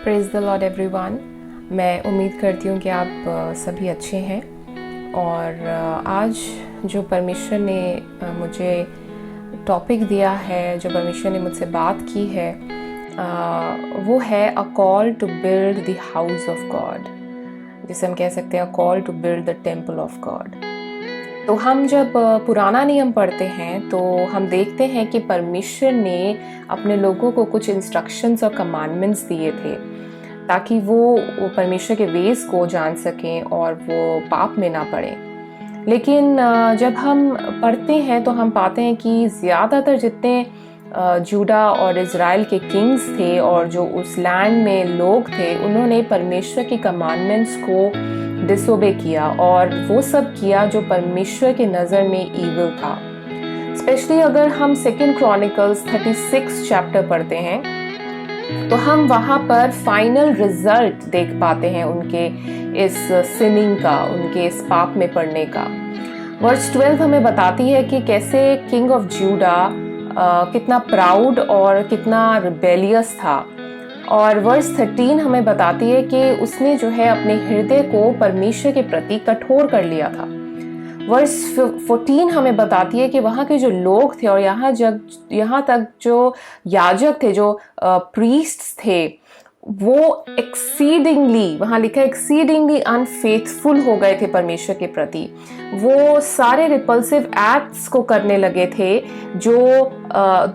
Praise the Lord everyone. मैं उम्मीद करती हूँ कि आप सभी अच्छे हैं। और आज जो परमेश्वर ने मुझे टॉपिक दिया है, जो परमेश्वर ने मुझसे बात की है, वो है a call to build the house of God, जिसे हम कह सकते हैं a call to build the temple of God. तो हम जब पुराना नियम पढ़ते हैं तो हम देखते हैं कि परमेश्वर ने अपने लोगों को कुछ इंस्ट्रक्शंस और कमांडमेंट्स दिए थे ताकि वो परमेश्वर के वेज को जान सकें और वो पाप में ना पड़ें। लेकिन जब हम पढ़ते हैं तो हम पाते हैं कि ज़्यादातर जितने जूडा और इज़राइल के किंग्स थे और जो उस लैंड में लोग थे, उन्होंने परमेश्वर की कमांडमेंट्स को डिसोबे किया और वो सब किया जो परमेश्वर के नज़र में ईविल था। स्पेशली अगर हम 2 क्रॉनिकल्स 36 चैप्टर पढ़ते हैं तो हम वहाँ पर फाइनल रिजल्ट देख पाते हैं उनके इस सिनिंग का, उनके इस पाप में पड़ने का। वर्स 12 हमें बताती है कि कैसे किंग ऑफ जूडा कितना प्राउड और कितना रिबेलियस था। और वर्स 13 हमें बताती है कि उसने जो है अपने हृदय को परमेश्वर के प्रति कठोर कर लिया था। वर्स 14 हमें बताती है कि वहाँ के जो लोग थे और यहाँ तक जो याजक थे, जो प्रीस्ट्स थे, वो एक्सीडिंगली, वहाँ लिखा है एक्सीडिंगली अनफेथफुल हो गए थे परमेश्वर के प्रति। वो सारे रिपल्सिव एक्ट्स को करने लगे थे जो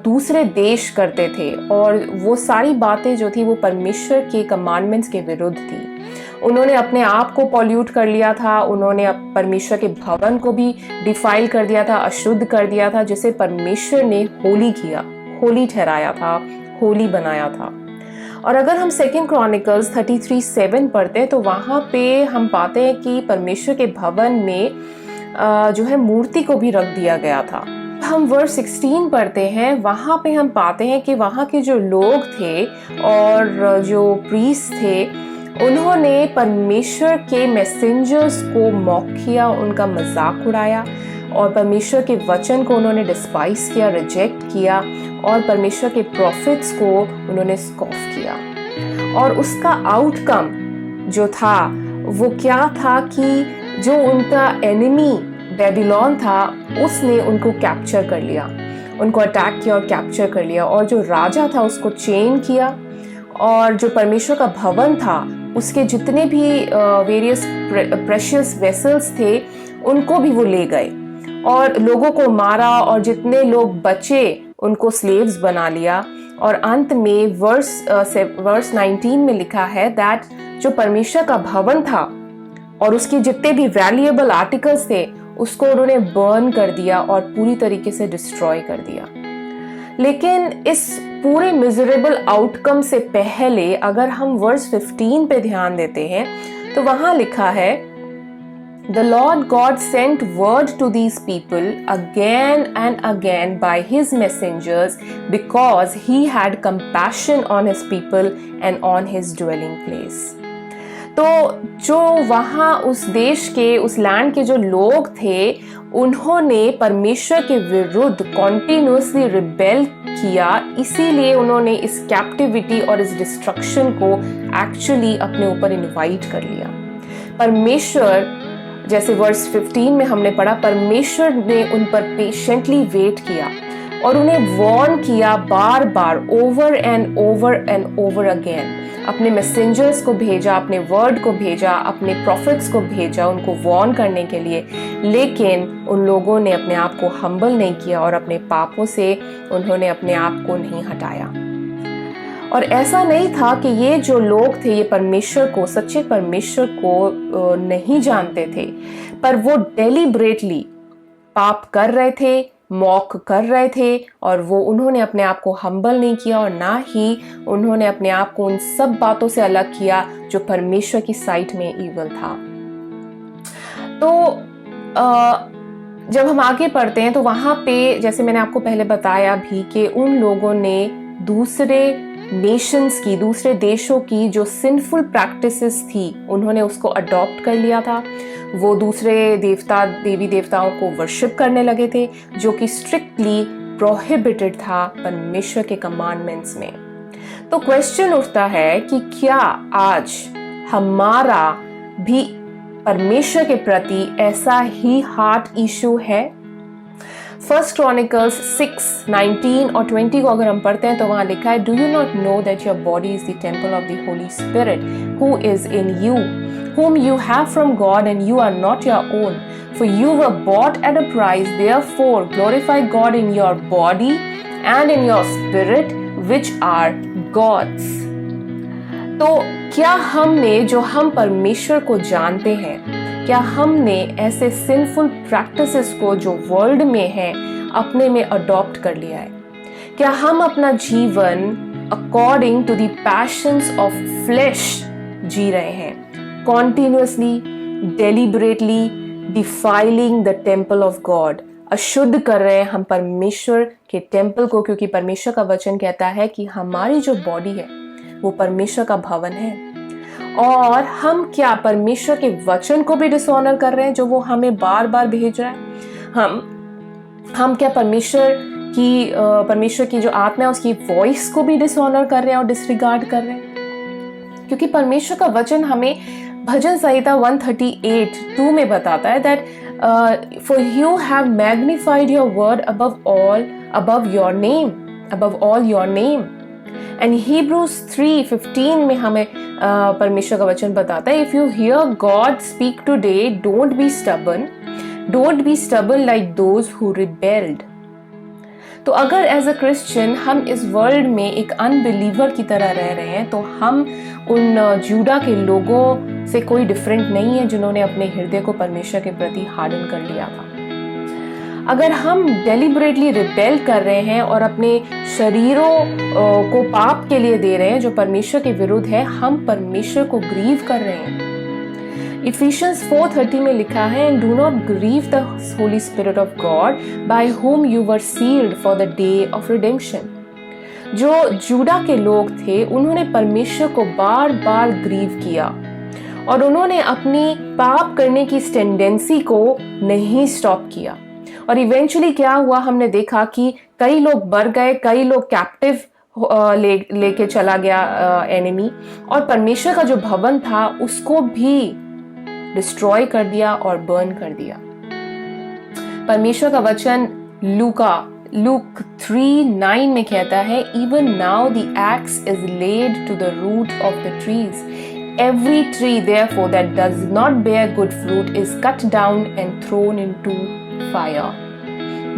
दूसरे देश करते थे, और वो सारी बातें जो थी वो परमेश्वर के कमांडमेंट्स के विरुद्ध थी। उन्होंने अपने आप को पॉल्यूट कर लिया था, उन्होंने परमेश्वर के भवन को भी डिफाइल कर दिया था, अशुद्ध कर दिया था, जिसे परमेश्वर ने होली किया, होली ठहराया था, होली बनाया था। और अगर हम 2 क्रॉनिकल्स 33:7 पढ़ते हैं तो वहाँ पे हम पाते हैं कि परमेश्वर के भवन में जो है मूर्ति को भी रख दिया गया था। हम वर्स 16 पढ़ते हैं, वहाँ पे हम पाते हैं कि वहाँ के जो लोग थे और जो प्रीस्ट थे, उन्होंने परमेश्वर के मैसेंजर्स को मॉक किया, उनका मजाक उड़ाया और परमेश्वर के वचन को उन्होंने डिस्पाइस किया, रिजेक्ट किया, और परमेश्वर के प्रॉफिट्स को उन्होंने स्कॉफ किया। और उसका आउटकम जो था वो क्या था कि जो उनका एनिमी बेबीलोन था, उसने उनको कैप्चर कर लिया, उनको अटैक किया और कैप्चर कर लिया, और जो राजा था उसको चेन किया, और जो परमेश्वर का भवन था उसके जितने भी वेरियस प्रेशियस वेसल्स थे उनको भी वो ले गए और लोगों को मारा, और जितने लोग बचे उनको स्लेव्स बना लिया। और अंत में वर्स 19 में लिखा है दैट जो परमेश्वर का भवन था और उसके जितने भी वैल्यूएबल आर्टिकल्स थे उसको उन्होंने बर्न कर दिया और पूरी तरीके से डिस्ट्रॉय कर दिया। लेकिन इस पूरे मिजरेबल आउटकम से पहले अगर हम वर्स 15 पे ध्यान देते हैं तो वहां लिखा है, The Lord God sent word to these people again and again by his messengers because he had compassion on his people and on his dwelling place. तो जो वहाँ उस देश के, उस लैंड के जो लोग थे, उन्होंने परमेश्वर के विरुद्ध कॉन्टिन्यूसली रिबेल किया, इसीलिए उन्होंने इस कैप्टिविटी और इस डिस्ट्रक्शन को एक्चुअली अपने ऊपर इनवाइट कर लिया। परमेश्वर, जैसे वर्स 15 में हमने पढ़ा, परमेश्वर ने उन पर पेशेंटली वेट किया और उन्हें वार्न किया बार बार, ओवर एंड ओवर अगेन। अपने मैसेंजर्स को भेजा, अपने वर्ड को भेजा, अपने प्रॉफिट्स को भेजा उनको वार्न करने के लिए, लेकिन उन लोगों ने अपने आप को हम्बल नहीं किया और अपने पापों से उन्होंने अपने आप को नहीं हटाया। और ऐसा नहीं था कि ये जो लोग थे ये परमेश्वर को, सच्चे परमेश्वर को नहीं जानते थे, पर वो डेलिब्रेटली पाप कर रहे थे, मॉक कर रहे थे, और वो उन्होंने अपने आप को हम्बल नहीं किया और ना ही उन्होंने अपने आप को उन सब बातों से अलग किया जो परमेश्वर की साइट में ईवल था। तो जब हम आगे पढ़ते हैं तो वहाँ पे, जैसे मैंने आपको पहले बताया भी, कि उन लोगों ने दूसरे नेशंस की, दूसरे देशों की जो सिंफुल प्रैक्टिसेस थी, उन्होंने उसको अडॉप्ट कर लिया था। वो दूसरे देवी देवताओं को वर्शिप करने लगे थे, जो कि स्ट्रिक्टली प्रोहिबिटेड था परमेश्वर के कमांडमेंट्स में। तो क्वेश्चन उठता है कि क्या आज हमारा भी परमेश्वर के प्रति ऐसा ही हार्ट इशू है? फर्स्ट क्रॉनिकल्स 6:19 और 20 को अगर हम पढ़ते हैं तो वहां लिखा है, do you not know that your body is the temple of the Holi spirit who is in you, whom you have from God, and you are not your own, for you were bought at a price. Therefore glorify God in your body and in your spirit, which are God's. तो क्या हमने, जो हम परमेश्वर को जानते हैं, क्या हमने ऐसे सिंफुल प्रैक्टिसेस को जो वर्ल्ड में है अपने में अडॉप्ट कर लिया है? क्या हम अपना जीवन according to the passions of flesh जी रहे हैं, continuously, deliberately defiling the temple of God? अशुद्ध कर रहे हैं हम परमेश्वर के टेम्पल को, क्योंकि परमेश्वर का वचन कहता है कि हमारी जो बॉडी है वो परमेश्वर का भवन है। और हम क्या परमेश्वर के वचन को भी डिसऑनर कर रहे हैं जो वो हमें बार बार भेज रहा है? हम क्या परमेश्वर की जो आत्मा है उसकी वॉइस को भी डिसऑनर कर रहे हैं और डिसरिगार्ड कर रहे हैं? क्योंकि परमेश्वर का वचन हमें भजन संहिता 138:2 में बताता है that for you have magnified your word above all your name. And Hebrews 3:15 में हमें परमेश्वर का वचन बताता है, if you here God speak today don't be stubborn like those who rebelled. तो अगर एज अ क्रिश्चियन हम इस वर्ल्ड में एक अनबिलीवर की तरह रह रहे हैं तो हम उन जूडा के लोगों से कोई डिफरेंट नहीं है जिन्होंने अपने हृदय को परमेश्वर के प्रति हार्डन कर लिया था. अगर हम डेलिबरेटली रिबेल कर रहे हैं और अपने शरीरों को पाप के लिए दे रहे हैं जो परमेश्वर के विरुद्ध है, हम परमेश्वर को ग्रीव कर रहे हैं. Ephesians 4:30 में लिखा है, and do not grieve the Holy Spirit of God by whom you were sealed for the day of redemption. जो जूडा के लोग थे उन्होंने परमेश्वर को बार बार ग्रीव किया और उन्होंने अपनी पाप करने की इस टेंडेंसी को नहीं स्टॉप किया. और इवेंचुअली क्या हुआ, हमने देखा कि कई लोग मर गए, कई लोग कैप्टिव लेके चला गया एनिमी, और परमेश्वर का जो भवन था उसको भी डिस्ट्रॉय कर दिया और बर्न कर दिया. परमेश्वर का वचन लूक 3:9 में कहता है, even now the axe is laid to the root of the trees, every tree therefore that does not bear good fruit is cut down and thrown into fire.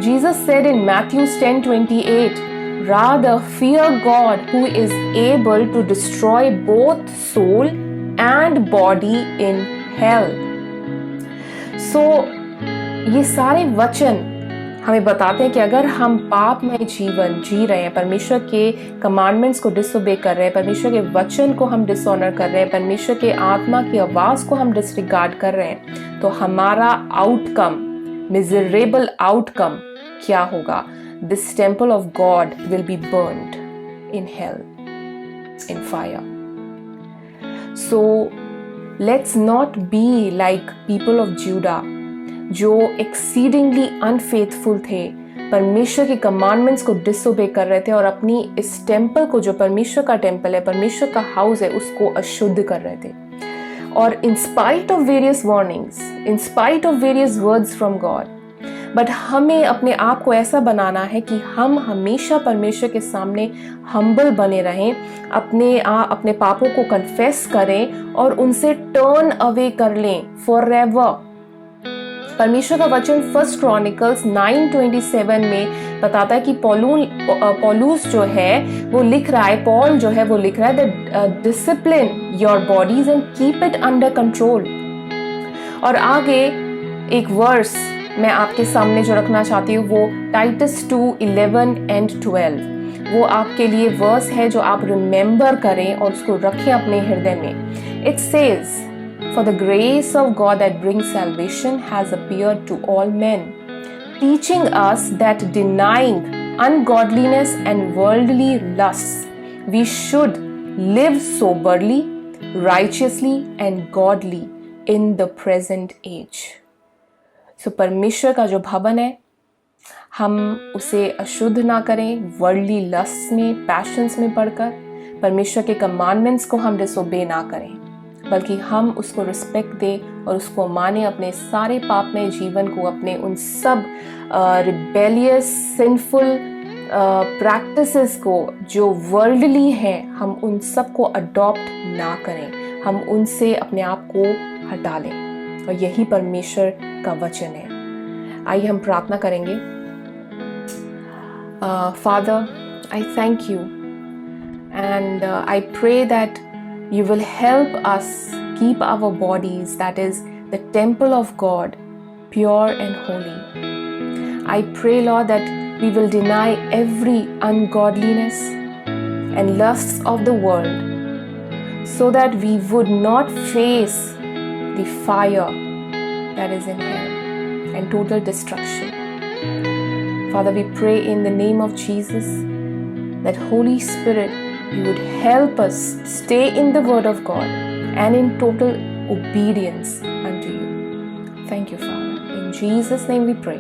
Jesus said in Matthew 10:28, rather fear God who is able to destroy both soul and body in hell. So ये सारे वचन हमें बताते हैं कि अगर हम पापमय जीवन जी रहे हैं, परमेश्वर के कमांडमेंट्स को डिसओबे कर रहे हैं, परमेश्वर के वचन को हम डिसऑनर कर रहे हैं, परमेश्वर के आत्मा की आवाज को हम डिसरिगार्ड कर रहे हैं, तो हमारा आउटकम, मिजरेबल आउटकम क्या होगा? This temple of God will be burned in hell, in fire. So let's not be like people of JUDA जो एक्सीडिंगली अनफेथफुल थे, परमेश्वर के कमांडमेंट्स को डिसओबे कर रहे थे और अपनी इस टेम्पल को, जो परमेश्वर का टेम्पल है, परमेश्वर का हाउस है, उसको अशुद्ध कर रहे थे. और in spite of various warnings, in spite of various words from God, but हमें अपने आप को ऐसा बनाना है कि हम हमेशा परमेश्वर के सामने हम्बल बने रहें, अपने पापों को कन्फेस करें और उनसे टर्न अवे कर लें फॉरएवर. परमेश्वर का वचन फर्स्ट क्रॉनिकल्स 9:27 में बताता है कि पौलुस जो है वो लिख रहा है, पॉल जो है वो लिख रहा है, discipline your bodies and keep it under control. और आगे एक वर्स मैं आपके सामने जो रखना चाहती हूँ वो टाइटस 2:11 and 12, वो आपके लिए वर्स है जो आप रिमेंबर करें और उसको रखें अपने हृदय में. It says, for the grace of God that brings salvation has appeared to all men, teaching us that denying ungodliness and worldly lusts, we should live soberly, righteously and godly in the present age. So परमेश्वर का जो भवन है, हम उसे अशुद्ध ना करें वर्ल्डली लस्ट में, पैशंस में पड़कर. परमेश्वर के कमांडमेंट्स को हम डिसोबे ना करें, बल्कि हम उसको रिस्पेक्ट दें और उसको माने। अपने सारे पापमय जीवन को, अपने उन सब रिबेलियस सिंफुल प्रैक्टिसेस को जो वर्ल्डली हैं, हम उन सब को अडॉप्ट ना करें, हम उनसे अपने आप को हटा लें। और यही परमेश्वर का वचन है। आइए हम प्रार्थना करेंगे। Father, I thank you and I pray that you will help us keep our bodies, that is the temple of God, pure and holy. I pray, Lord, that we will deny every ungodliness and lusts of the world so that we would not face the fire that is in hell and total destruction. Father, we pray in the name of Jesus that Holy Spirit, you would help us stay in the Word of God and in total obedience unto you. Thank you, Father. In Jesus' name we pray.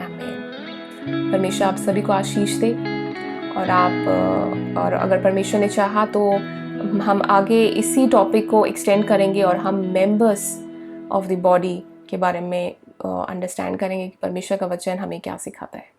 Amen. परमेश्वर आप सभी को आशीष दे। और अगर परमेश्वर ने चाहा तो हम आगे इसी टॉपिक को एक्सटेंड करेंगे और हम मेंबर्स ऑफ द बॉडी के बारे में अंडरस्टैंड करेंगे कि परमेश्वर का वचन हमें क्या सिखाता है।